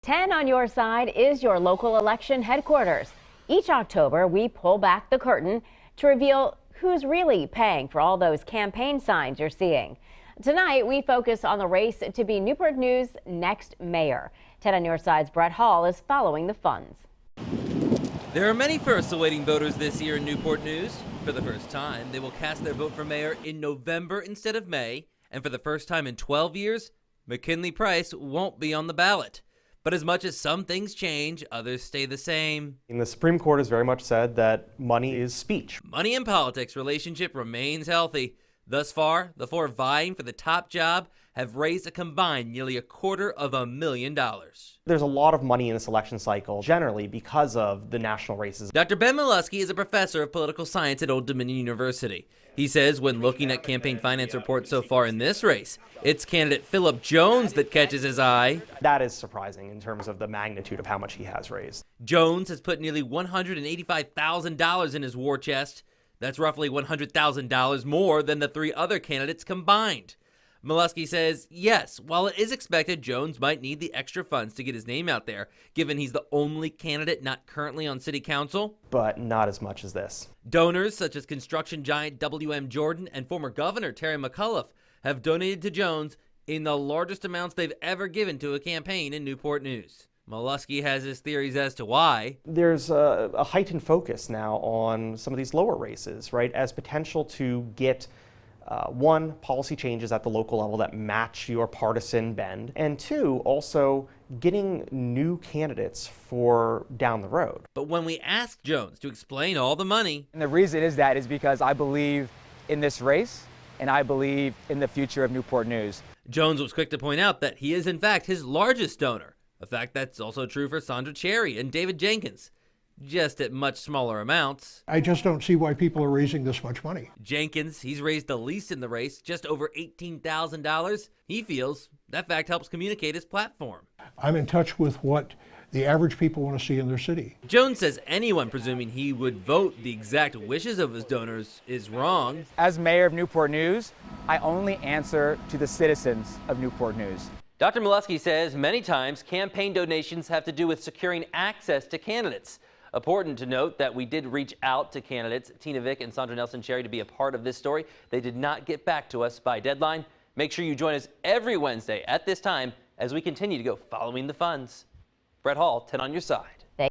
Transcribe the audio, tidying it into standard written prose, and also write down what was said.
10 on your side is your local election headquarters. Each October, we pull back the curtain to reveal who's really paying for all those campaign signs you're seeing. Tonight, we focus on the race to be Newport News' next mayor. 10 on your side's Brett Hall is following the funds. There are many firsts awaiting voters this year in Newport News. For the first time, they will cast their vote for mayor in November instead of May. And for the first time in 12 years, McKinley Price won't be on the ballot. But as much as some things change, others stay the same. And the Supreme Court has very much said that money is speech. Money and politics relationship remains healthy. Thus far, the four vying for the top job have raised a combined nearly $250,000. There's a lot of money in this election cycle, generally because of the national races. Dr. Ben Mileski is a professor of political science at Old Dominion University. He says when looking at campaign finance reports so far in this race, it's candidate Philip Jones that catches his eye. That is surprising in terms of the magnitude of how much he has raised. Jones has put nearly $185,000 in his war chest. That's roughly $100,000 more than the three other candidates combined. Mileski says, yes, while it is expected Jones might need the extra funds to get his name out there, given he's the only candidate not currently on city council. But not as much as this. Donors such as construction giant W.M. Jordan and former governor Terry McAuliffe have donated to Jones in the largest amounts they've ever given to a campaign in Newport News. Mileski has his theories as to why. There's a heightened focus now on some of these lower races, right, as potential to get one, policy changes at the local level that match your partisan bend, and two, also getting new candidates for down the road. But when we asked Jones to explain all the money, and the reason is because I believe in this race and I believe in the future of Newport News. Jones was quick to point out that he is in fact his largest donor, a fact that's also true for Sandra Cherry and David Jenkins, just at much smaller amounts. I just don't see why people are raising this much money. Jenkins, he's raised the least in the race, just over $18,000. He feels that fact helps communicate his platform. I'm in touch with what the average people want to see in their city. Jones says anyone presuming he would vote the exact wishes of his donors is wrong. As mayor of Newport News, I only answer to the citizens of Newport News. Dr. Mileski says many times campaign donations have to do with securing access to candidates. Important to note that we did reach out to candidates Tina Vick and Sandra Nelson Cherry to be a part of this story. They did not get back to us by deadline. Make sure you join us every Wednesday at this time as we continue to go following the funds. Brett Hall, 10 on your side.